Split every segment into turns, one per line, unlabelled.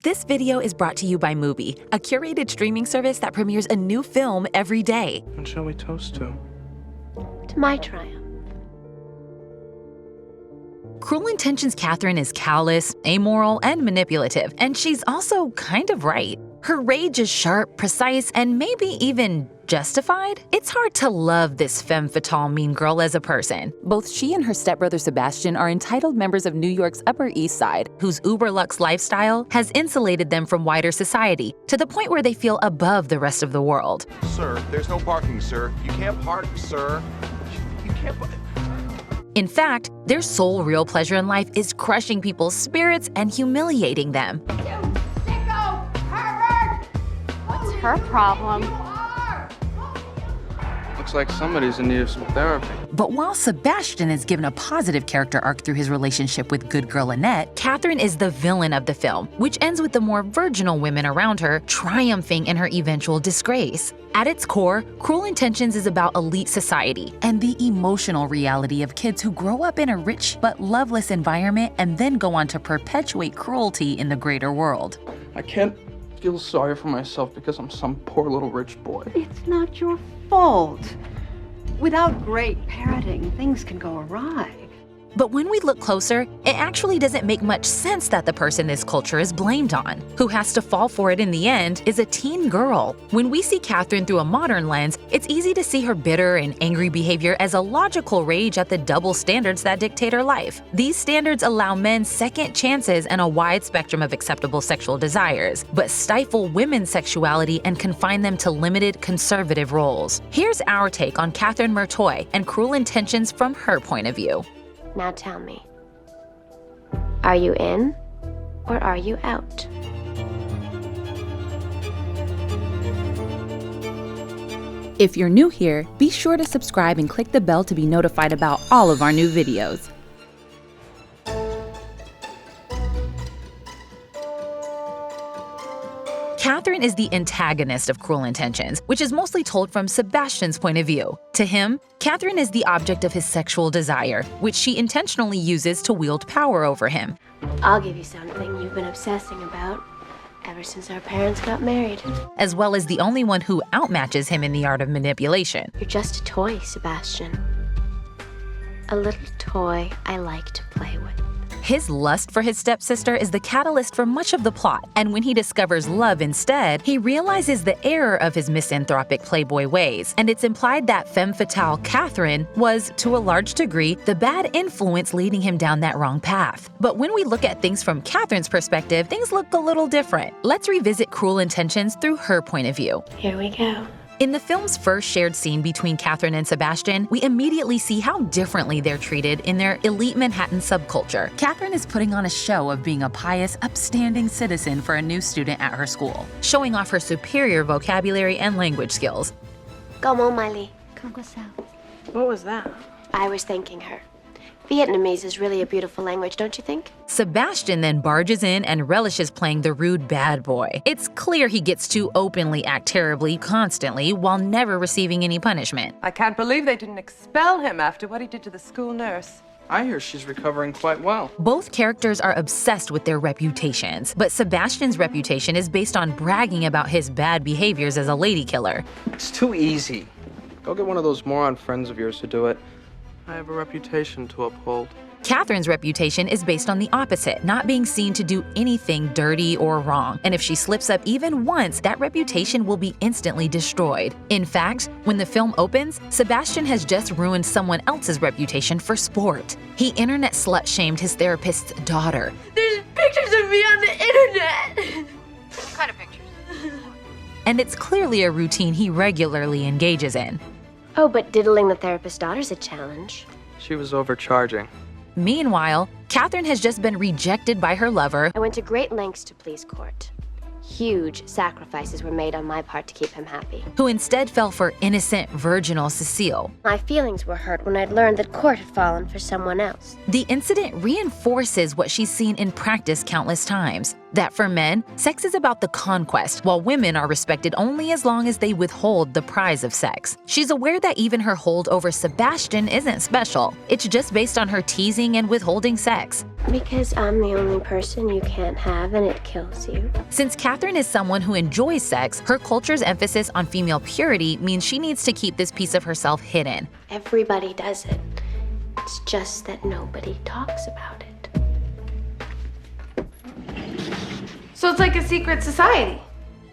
This video is brought to you by Mubi, a curated streaming service that premieres a new film every day.
What shall we toast to?
To my triumph.
Cruel Intentions Kathryn is callous, amoral, and manipulative, and she's also kind of right. Her rage is sharp, precise, and maybe even justified. It's hard to love this femme fatale mean girl as a person. Both she and her stepbrother Sebastian are entitled members of New York's Upper East Side, whose uber-luxe lifestyle has insulated them from wider society, to the point where they feel above the rest of the world.
Sir, there's no parking, sir. You can't park, sir. You can't park.
In fact, their sole real pleasure in life is crushing people's spirits and humiliating them.
What's her problem?
Looks like somebody's in need of some therapy.
But while Sebastian is given a positive character arc through his relationship with good girl Annette, Kathryn is the villain of the film, which ends with the more virginal women around her triumphing in her eventual disgrace. At its core, Cruel Intentions is about elite society and the emotional reality of kids who grow up in a rich but loveless environment and then go on to perpetuate cruelty in the greater world.
I can't feel sorry for myself because I'm some poor little rich boy.
It's not your fault. Without great parenting, things can go awry.
But when we look closer, it actually doesn't make much sense that the person this culture is blamed on. Who has to fall for it in the end is a teen girl. When we see Kathryn through a modern lens, it's easy to see her bitter and angry behavior as a logical rage at the double standards that dictate her life. These standards allow men second chances and a wide spectrum of acceptable sexual desires, but stifle women's sexuality and confine them to limited conservative roles. Here's our take on Kathryn Murtoy and Cruel Intentions from her point of view.
Now tell me, are you in or are you out?
If you're new here, be sure to subscribe and click the bell to be notified about all of our new videos.
Kathryn is the antagonist of Cruel Intentions, which is mostly told from Sebastian's point of view. To him, Kathryn is the object of his sexual desire, which she intentionally uses to wield power over him.
I'll give you something you've been obsessing about ever since our parents got married.
As well as the only one who outmatches him in the art of manipulation.
You're just a toy, Sebastian. A little toy I like to play with.
His lust for his stepsister is the catalyst for much of the plot, and when he discovers love instead, he realizes the error of his misanthropic playboy ways, and it's implied that femme fatale Kathryn was, to a large degree, the bad influence leading him down that wrong path. But when we look at things from Kathryn's perspective, things look a little different. Let's revisit Cruel Intentions through her point of view.
Here we go.
In the film's first shared scene between Kathryn and Sebastian, we immediately see how differently they're treated in their elite Manhattan subculture. Kathryn is putting on a show of being a pious, upstanding citizen for a new student at her school, showing off her superior vocabulary and language skills.
Comment, Miley?
What was that?
I was thanking her. Vietnamese is really a beautiful language, don't you think?
Sebastian then barges in and relishes playing the rude bad boy. It's clear he gets to openly act terribly constantly while never receiving any punishment.
I can't believe they didn't expel him after what he did to the school nurse.
I hear she's recovering quite well.
Both characters are obsessed with their reputations, but Sebastian's reputation is based on bragging about his bad behaviors as a lady killer.
It's too easy. Go get one of those moron friends of yours to do it. I have a reputation to uphold.
Kathryn's reputation is based on the opposite, not being seen to do anything dirty or wrong. And if she slips up even once, that reputation will be instantly destroyed. In fact, when the film opens, Sebastian has just ruined someone else's reputation for sport. He internet slut-shamed his therapist's daughter.
There's pictures of me on the internet!
What kind of pictures?
And it's clearly a routine he regularly engages in.
Oh, but diddling the therapist's daughter's a challenge.
She was overcharging.
Meanwhile, Kathryn has just been rejected by her lover.
I went to great lengths to please Court. Huge sacrifices were made on my part to keep him happy.
Who instead fell for innocent, virginal Cecile.
My feelings were hurt when I'd learned that Court had fallen for someone else.
The incident reinforces what she's seen in practice countless times. That for men, sex is about the conquest, while women are respected only as long as they withhold the prize of sex. She's aware that even her hold over Sebastian isn't special. It's just based on her teasing and withholding sex.
Because I'm the only person you can't have and it kills you.
Since Kathryn is someone who enjoys sex, her culture's emphasis on female purity means she needs to keep this piece of herself hidden.
Everybody does it. It's just that nobody talks about it.
So it's like a secret society.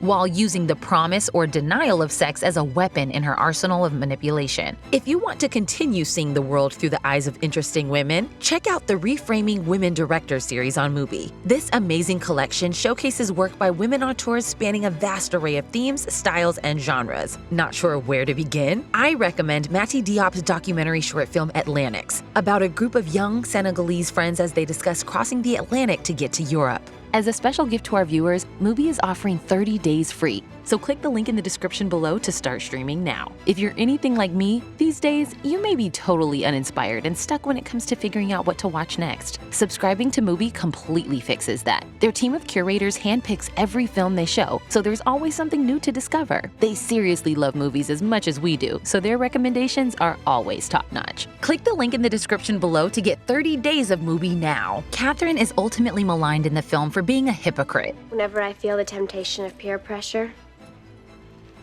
While using the promise or denial of sex as a weapon in her arsenal of manipulation. If you want to continue seeing the world through the eyes of interesting women, check out the Reframing Women Directors series on Mubi. This amazing collection showcases work by women auteurs spanning a vast array of themes, styles, and genres. Not sure where to begin? I recommend Mati Diop's documentary short film Atlantics, about a group of young Senegalese friends as they discuss crossing the Atlantic to get to Europe. As a special gift to our viewers, Mubi is offering 30 days free, so click the link in the description below to start streaming now. If you're anything like me, these days, you may be totally uninspired and stuck when it comes to figuring out what to watch next. Subscribing to Mubi completely fixes that. Their team of curators handpicks every film they show, so there's always something new to discover. They seriously love movies as much as we do, so their recommendations are always top-notch. Click the link in the description below to get 30 days of Mubi now. Kathryn is ultimately maligned in the film for being a hypocrite.
Whenever I feel the temptation of peer pressure,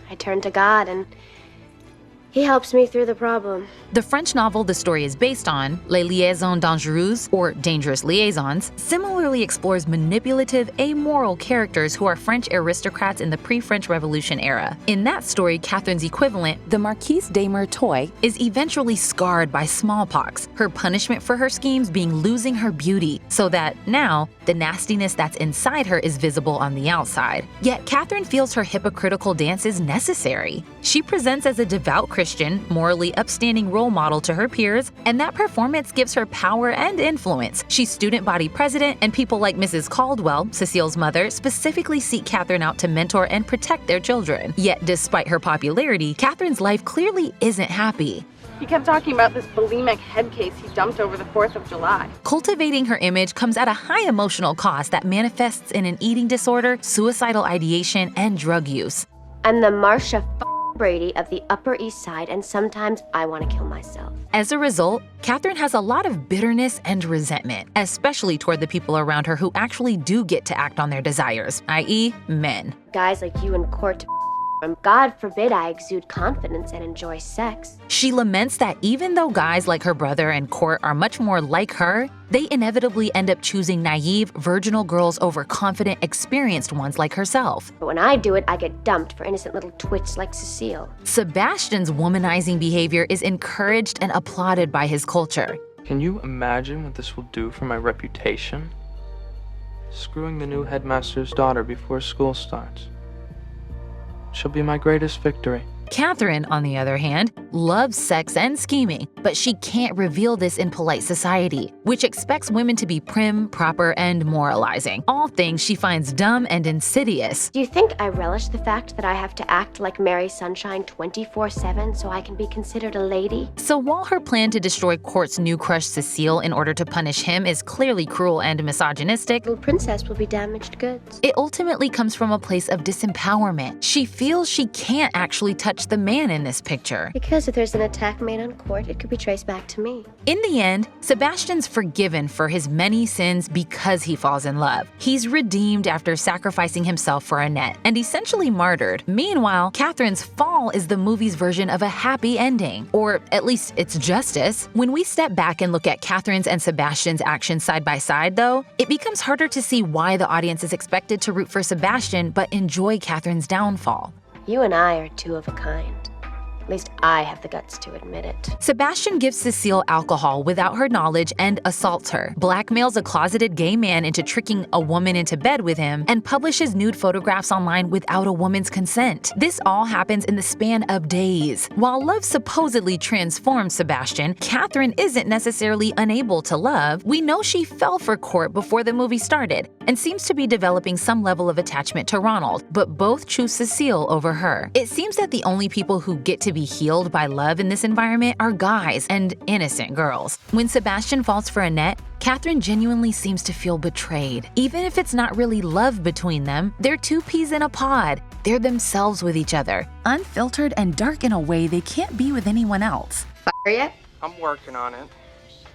I turn to God and he helps me through the problem.
The French novel the story is based on, Les Liaisons Dangereuses, or Dangerous Liaisons, similarly explores manipulative, amoral characters who are French aristocrats in the pre-French Revolution era. In that story, Kathryn's equivalent, the Marquise de Merteuil, is eventually scarred by smallpox, her punishment for her schemes being losing her beauty, so that now, the nastiness that's inside her is visible on the outside. Yet Kathryn feels her hypocritical dance is necessary. She presents as a devout Christian, morally upstanding role model to her peers, and that performance gives her power and influence. She's student body president, and people like Mrs. Caldwell, Cecile's mother, specifically seek Kathryn out to mentor and protect their children. Yet despite her popularity, Kathryn's life clearly isn't happy.
He kept talking about this bulimic head case he dumped over the 4th of July.
Cultivating her image comes at a high emotional cost that manifests in an eating disorder, suicidal ideation, and drug use.
I'm the Marsha Brady of the Upper East Side, and sometimes I want to kill myself.
As a result, Kathryn has a lot of bitterness and resentment, especially toward the people around her who actually do get to act on their desires, i.e., men.
Guys like you in court, God forbid I exude confidence and enjoy sex.
She laments that even though guys like her brother and Court are much more like her, they inevitably end up choosing naive, virginal girls over confident, experienced ones like herself.
But when I do it, I get dumped for innocent little twits like Cecile.
Sebastian's womanizing behavior is encouraged and applauded by his culture.
Can you imagine what this will do for my reputation? Screwing the new headmaster's daughter before school starts. She'll be my greatest victory.
Kathryn, on the other hand, loves sex and scheming, but she can't reveal this in polite society, which expects women to be prim, proper, and moralizing, all things she finds dumb and insidious.
Do you think I relish the fact that I have to act like Mary Sunshine 24/7 so I can be considered a lady?
So while her plan to destroy Court's new crush Cecile in order to punish him is clearly cruel and misogynistic,
Little princess will be damaged goods.
it ultimately comes from a place of disempowerment. She feels she can't actually touch the man in this picture.
Because if there's an attack made on Court, it could be traced back to me.
In the end, Sebastian's forgiven for his many sins because he falls in love. He's redeemed after sacrificing himself for Annette, and essentially martyred. Meanwhile, Kathryn's fall is the movie's version of a happy ending, or at least it's justice. When we step back and look at Kathryn's and Sebastian's actions side by side, though, it becomes harder to see why the audience is expected to root for Sebastian but enjoy Kathryn's downfall.
You and I are two of a kind. At least I have the guts to admit it.
Sebastian gives Cecile alcohol without her knowledge and assaults her, blackmails a closeted gay man into tricking a woman into bed with him, and publishes nude photographs online without a woman's consent. This all happens in the span of days. While love supposedly transforms Sebastian, Kathryn isn't necessarily unable to love. We know she fell for Court before the movie started, and seems to be developing some level of attachment to Ronald, but both choose Cecile over her. It seems that the only people who get to be be healed by love in this environment are guys and innocent girls. When Sebastian falls for Annette, Kathryn genuinely seems to feel betrayed. Even if it's not really love between them, they're two peas in a pod. They're themselves with each other, unfiltered and dark in a way they can't be with anyone else.
Fire yet?
I'm working on it.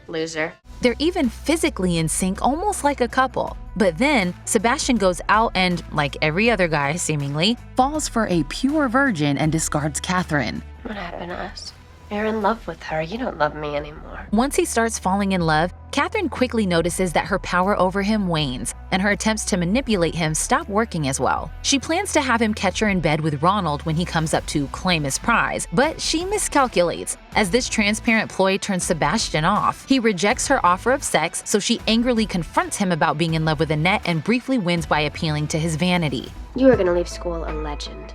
Loser.
They're even physically in sync, almost like a couple. But then, Sebastian goes out and, like every other guy seemingly, falls for a pure virgin and discards Kathryn.
What happened to us? You're in love with her. You don't love me anymore.
Once he starts falling in love, Kathryn quickly notices that her power over him wanes, and her attempts to manipulate him stop working as well. She plans to have him catch her in bed with Ronald when he comes up to claim his prize, but she miscalculates, as this transparent ploy turns Sebastian off. He rejects her offer of sex, so she angrily confronts him about being in love with Annette and briefly wins by appealing to his vanity.
You were gonna leave school a legend.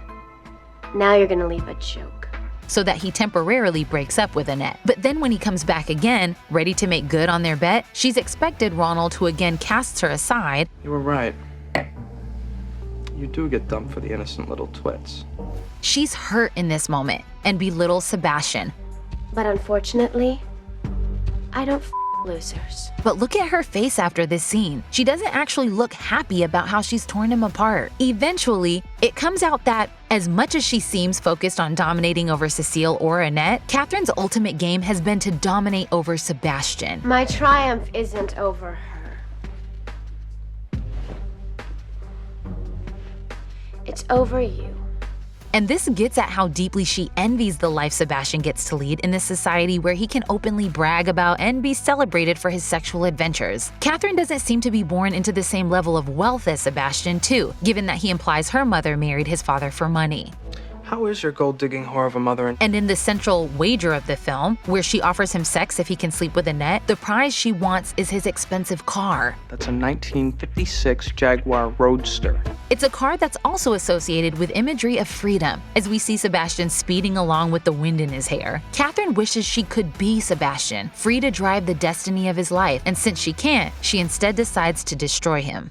Now you're gonna leave a joke.
So that he temporarily breaks up with Annette. But then when he comes back again, ready to make good on their bet, she's expected Ronald, who again casts her aside.
You were right. You do get dumped for the innocent little twits.
She's hurt in this moment and belittles Sebastian.
But unfortunately, I don't losers.
But look at her face after this scene. She doesn't actually look happy about how she's torn him apart. Eventually, it comes out that as much as she seems focused on dominating over Cecile or Annette, Kathryn's ultimate game has been to dominate over Sebastian.
My triumph isn't over her. It's over you.
And this gets at how deeply she envies the life Sebastian gets to lead in this society where he can openly brag about and be celebrated for his sexual adventures. Kathryn doesn't seem to be born into the same level of wealth as Sebastian, too, given that he implies her mother married his father for money.
How is your gold-digging whore of a mother?
And in the central wager of the film, where she offers him sex if he can sleep with Annette, the prize she wants is his expensive car.
That's a 1956 Jaguar Roadster.
It's a car that's also associated with imagery of freedom, as we see Sebastian speeding along with the wind in his hair. Kathryn wishes she could be Sebastian, free to drive the destiny of his life, and since she can't, she instead decides to destroy him.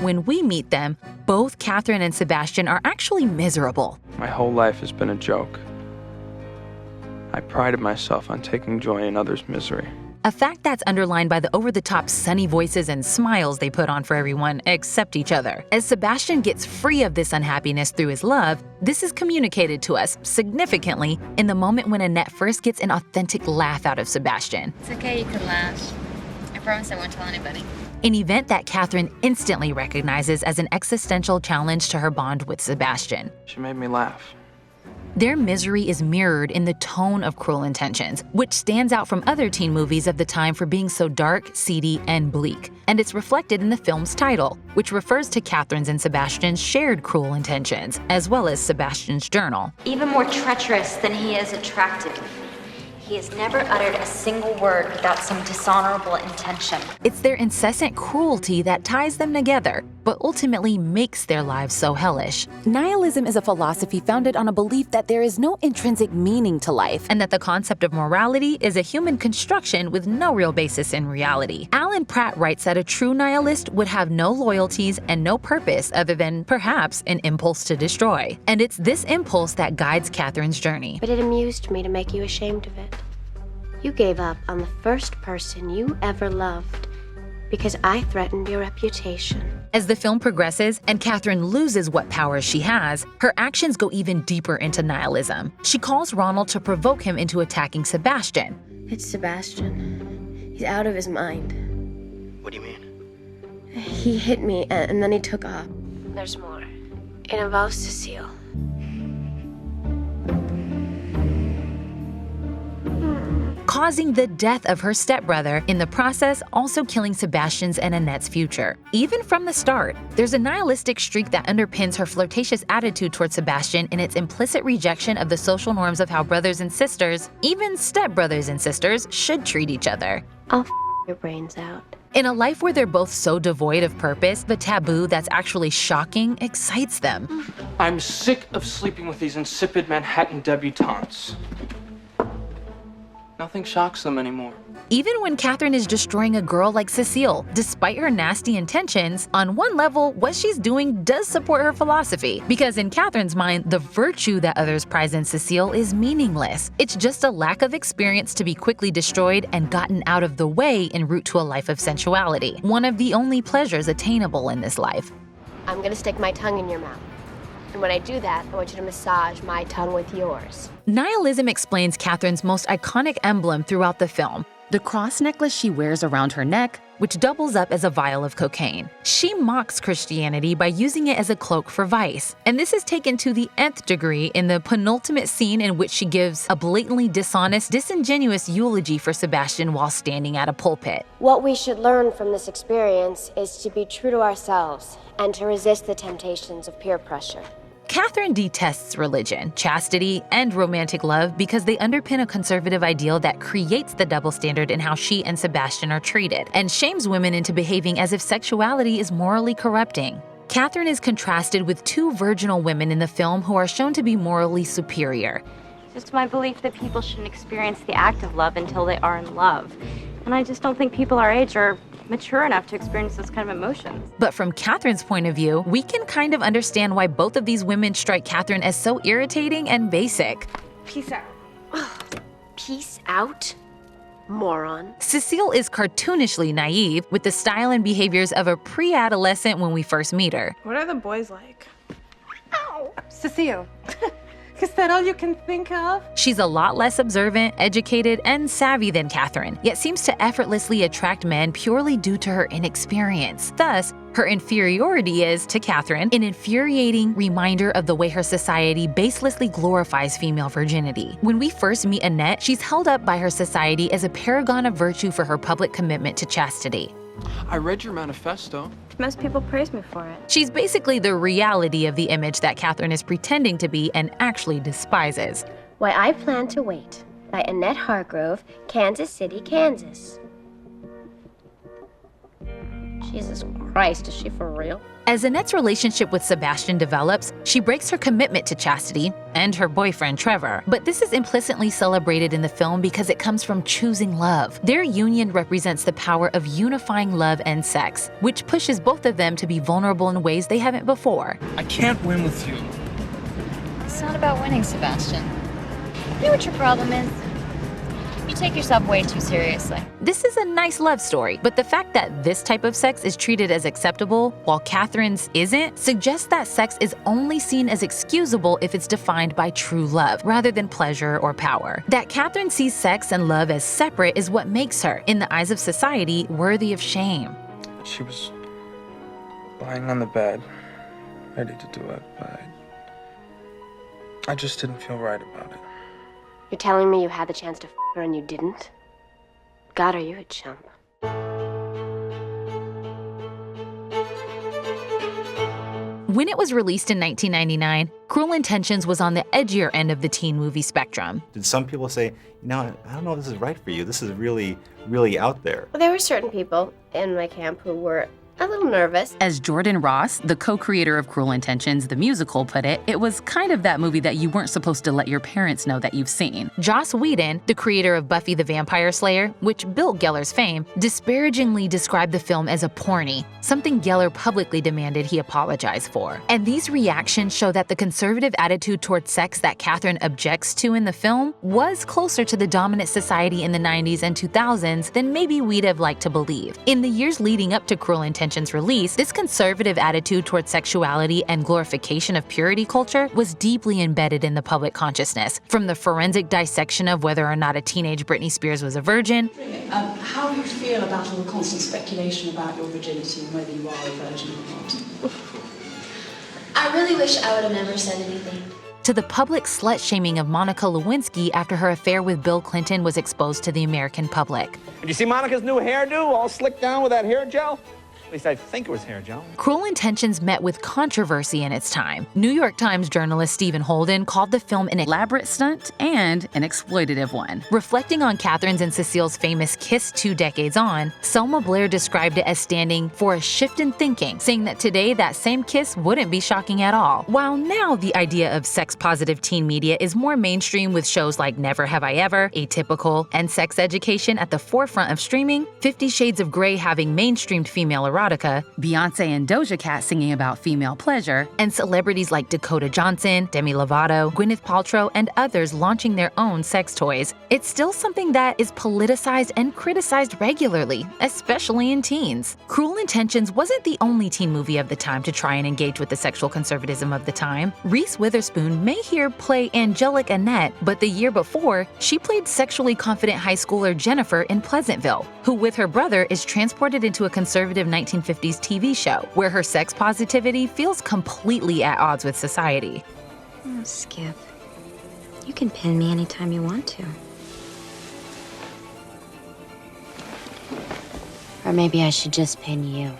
When we meet them, both Kathryn and Sebastian are actually miserable.
My whole life has been a joke. I prided myself on taking joy in others' misery.
A fact that's underlined by the over-the-top sunny voices and smiles they put on for everyone except each other. As Sebastian gets free of this unhappiness through his love, this is communicated to us significantly in the moment when Annette first gets an authentic laugh out of Sebastian.
It's okay, you can laugh. I promise I won't tell anybody.
An event that Kathryn instantly recognizes as an existential challenge to her bond with Sebastian.
She made me laugh.
Their misery is mirrored in the tone of Cruel Intentions, which stands out from other teen movies of the time for being so dark, seedy, and bleak. And it's reflected in the film's title, which refers to Kathryn's and Sebastian's shared cruel intentions, as well as Sebastian's journal.
Even more treacherous than he is attractive. He has never uttered a single word without some dishonorable intention.
It's their incessant cruelty that ties them together, but ultimately makes their lives so hellish. Nihilism is a philosophy founded on a belief that there is no intrinsic meaning to life, and that the concept of morality is a human construction with no real basis in reality. Alan Pratt writes that a true nihilist would have no loyalties and no purpose other than, perhaps, an impulse to destroy. And it's this impulse that guides Kathryn's journey.
But it amused me to make you ashamed of it. You gave up on the first person you ever loved because I threatened your reputation.
As the film progresses and Kathryn loses what powers she has, her actions go even deeper into nihilism. She calls Ronald to provoke him into attacking Sebastian.
It's Sebastian. He's out of his mind.
What do you mean?
He hit me and then he took off. There's more. It involves Cecile.
Causing the death of her stepbrother, in the process also killing Sebastian's and Annette's future. Even from the start, there's a nihilistic streak that underpins her flirtatious attitude towards Sebastian in its implicit rejection of the social norms of how brothers and sisters, even stepbrothers and sisters, should treat each other.
I'll your brains out.
In a life where they're both so devoid of purpose, the taboo that's actually shocking excites them.
I'm sick of sleeping with these insipid Manhattan debutantes. Nothing shocks them anymore.
Even when Kathryn is destroying a girl like Cecile, despite her nasty intentions, on one level, what she's doing does support her philosophy. Because in Kathryn's mind, the virtue that others prize in Cecile is meaningless. It's just a lack of experience to be quickly destroyed and gotten out of the way en route to a life of sensuality, one of the only pleasures attainable in this life.
I'm gonna stick my tongue in your mouth. And when I do that, I want you to massage my tongue with yours.
Nihilism explains Kathryn's most iconic emblem throughout the film, the cross necklace she wears around her neck, which doubles up as a vial of cocaine. She mocks Christianity by using it as a cloak for vice, and this is taken to the nth degree in the penultimate scene in which she gives a blatantly dishonest, disingenuous eulogy for Sebastian while standing at a pulpit.
What we should learn from this experience is to be true to ourselves and to resist the temptations of peer pressure.
Kathryn detests religion, chastity, and romantic love because they underpin a conservative ideal that creates the double standard in how she and Sebastian are treated, and shames women into behaving as if sexuality is morally corrupting. Kathryn is contrasted with two virginal women in the film who are shown to be morally superior.
It's just my belief that people shouldn't experience the act of love until they are in love. And I just don't think people our age are mature enough to experience those kind of emotions.
But from Kathryn's point of view, we can kind of understand why both of these women strike Kathryn as so irritating and basic.
Peace out.
Peace out? Moron.
Cecile is cartoonishly naive, with the style and behaviors of a pre-adolescent when we first meet her.
What are the boys like?
Ow! Cecile. Is that all you can think of?
She's a lot less observant, educated, and savvy than Kathryn, yet seems to effortlessly attract men purely due to her inexperience. Thus, her inferiority is, to Kathryn, an infuriating reminder of the way her society baselessly glorifies female virginity. When we first meet Annette, she's held up by her society as a paragon of virtue for her public commitment to chastity.
I read your manifesto.
Most people praise me for it.
She's basically the reality of the image that Kathryn is pretending to be and actually despises.
Why, I Plan to Wait by Annette Hargrove, Kansas City, Kansas. Jesus Christ, is she for real?
As Annette's relationship with Sebastian develops, she breaks her commitment to chastity and her boyfriend Trevor. But this is implicitly celebrated in the film because it comes from choosing love. Their union represents the power of unifying love and sex, which pushes both of them to be vulnerable in ways they haven't before.
I can't win with you.
It's not about winning, Sebastian. You know what your problem is? You take yourself way too seriously.
This is a nice love story, but the fact that this type of sex is treated as acceptable while Kathryn's isn't suggests that sex is only seen as excusable if it's defined by true love, rather than pleasure or power. That Kathryn sees sex and love as separate is what makes her, in the eyes of society, worthy of shame.
She was lying on the bed, ready to do it, but I just didn't feel right about it.
You're telling me you had the chance to f her and you didn't? God, are you a chump?
When it was released in 1999, Cruel Intentions was on the edgier end of the teen movie spectrum.
Did some people say, I don't know if this is right for you. This is really, really out there.
Well, there were certain people in my camp who were a little nervous.
As Jordan Ross, the co-creator of Cruel Intentions, the musical, put it, it was kind of that movie that you weren't supposed to let your parents know that you've seen.
Joss Whedon, the creator of Buffy the Vampire Slayer, which built Geller's fame, disparagingly described the film as a porny, something Geller publicly demanded he apologize for. And these reactions show that the conservative attitude towards sex that Kathryn objects to in the film was closer to the dominant society in the 90s and 2000s than maybe we'd have liked to believe. In the years leading up to Cruel Intentions release, this conservative attitude towards sexuality and glorification of purity culture was deeply embedded in the public consciousness, from the forensic dissection of whether or not a teenage Britney Spears was a virgin.
How do you feel about all the constant speculation about your virginity and whether you are a virgin or not?
I really wish I would have never said anything.
To the public slut-shaming of Monica Lewinsky after her affair with Bill Clinton was exposed to the American public.
Did you see Monica's new hairdo, all slicked down with that hair gel?
At least I think it was hair gel.
Cruel Intentions met with controversy in its time. New York Times journalist Stephen Holden called the film an elaborate stunt and an exploitative one. Reflecting on Kathryn's and Cecile's famous kiss 2 decades on, Selma Blair described it as standing for a shift in thinking, saying that today that same kiss wouldn't be shocking at all. While now the idea of sex-positive teen media is more mainstream with shows like Never Have I Ever, Atypical, and Sex Education at the forefront of streaming, 50 Shades of Grey having mainstreamed female erotica,
Beyoncé and Doja Cat singing about female pleasure,
and celebrities like Dakota Johnson, Demi Lovato, Gwyneth Paltrow, and others launching their own sex toys, it's still something that is politicized and criticized regularly, especially in teens. Cruel Intentions wasn't the only teen movie of the time to try and engage with the sexual conservatism of the time. Reese Witherspoon may here play Angelic Annette, but the year before, she played sexually confident high schooler Jennifer in Pleasantville, who with her brother is transported into a conservative 1950s TV show, where her sex positivity feels completely at odds with society.
Oh, Skip. You can pin me anytime you want to. Or maybe I should just pin you.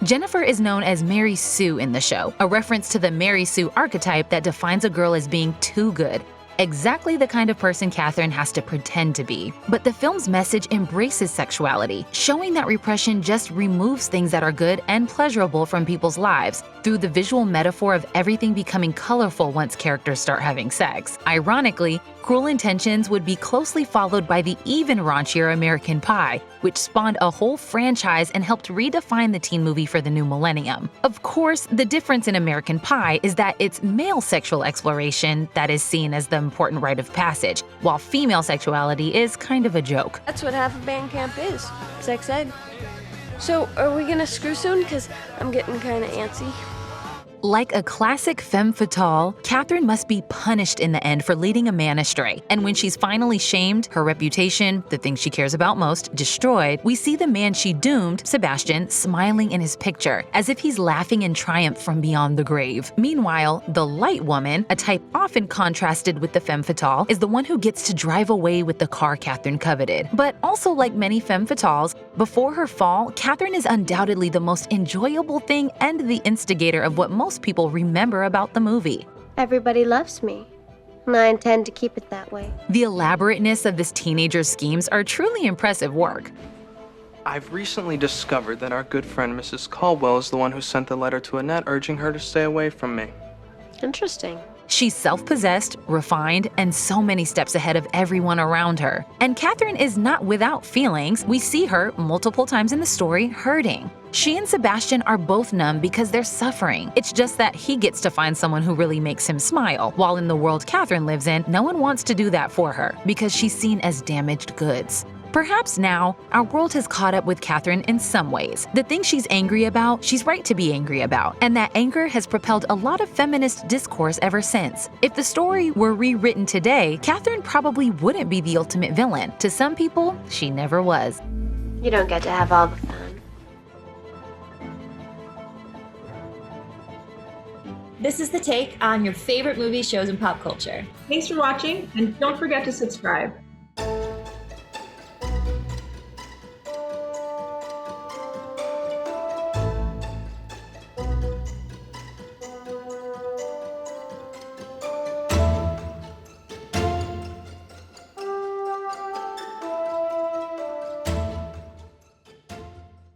Jennifer is known as Mary Sue in the show, a reference to the Mary Sue archetype that defines a girl as being too good. Exactly the kind of person Kathryn has to pretend to be. But the film's message embraces sexuality, showing that repression just removes things that are good and pleasurable from people's lives through the visual metaphor of everything becoming colorful once characters start having sex. Ironically, Cruel Intentions would be closely followed by the even raunchier American Pie, which spawned a whole franchise and helped redefine the teen movie for the new millennium. Of course, the difference in American Pie is that it's male sexual exploration that is seen as the important rite of passage, while female sexuality is kind of a joke.
That's what half of band camp is, sex ed. So, are we gonna screw soon? Because I'm getting kind of antsy.
Like a classic femme fatale, Kathryn must be punished in the end for leading a man astray. And when she's finally shamed, her reputation, the thing she cares about most, destroyed, we see the man she doomed, Sebastian, smiling in his picture, as if he's laughing in triumph from beyond the grave. Meanwhile, the light woman, a type often contrasted with the femme fatale, is the one who gets to drive away with the car Kathryn coveted. But also like many femme fatales, before her fall, Kathryn is undoubtedly the most enjoyable thing and the instigator of what most people remember about the movie.
Everybody loves me, and I intend to keep it that way.
The elaborateness of this teenager's schemes are truly impressive work.
I've recently discovered that our good friend Mrs. Caldwell is the one who sent the letter to Annette urging her to stay away from me.
Interesting.
She's self-possessed, refined, and so many steps ahead of everyone around her. And Kathryn is not without feelings. We see her, multiple times in the story, hurting. She and Sebastian are both numb because they're suffering. It's just that he gets to find someone who really makes him smile, while in the world Kathryn lives in, no one wants to do that for her because she's seen as damaged goods. Perhaps now, our world has caught up with Kathryn in some ways. The things she's angry about, she's right to be angry about, and that anger has propelled a lot of feminist discourse ever since. If the story were rewritten today, Kathryn probably wouldn't be the ultimate villain. To some people, she never was.
You don't get to have all the fun.
This is The Take on your favorite movies, shows, and pop culture.
Thanks for watching, and don't forget to subscribe.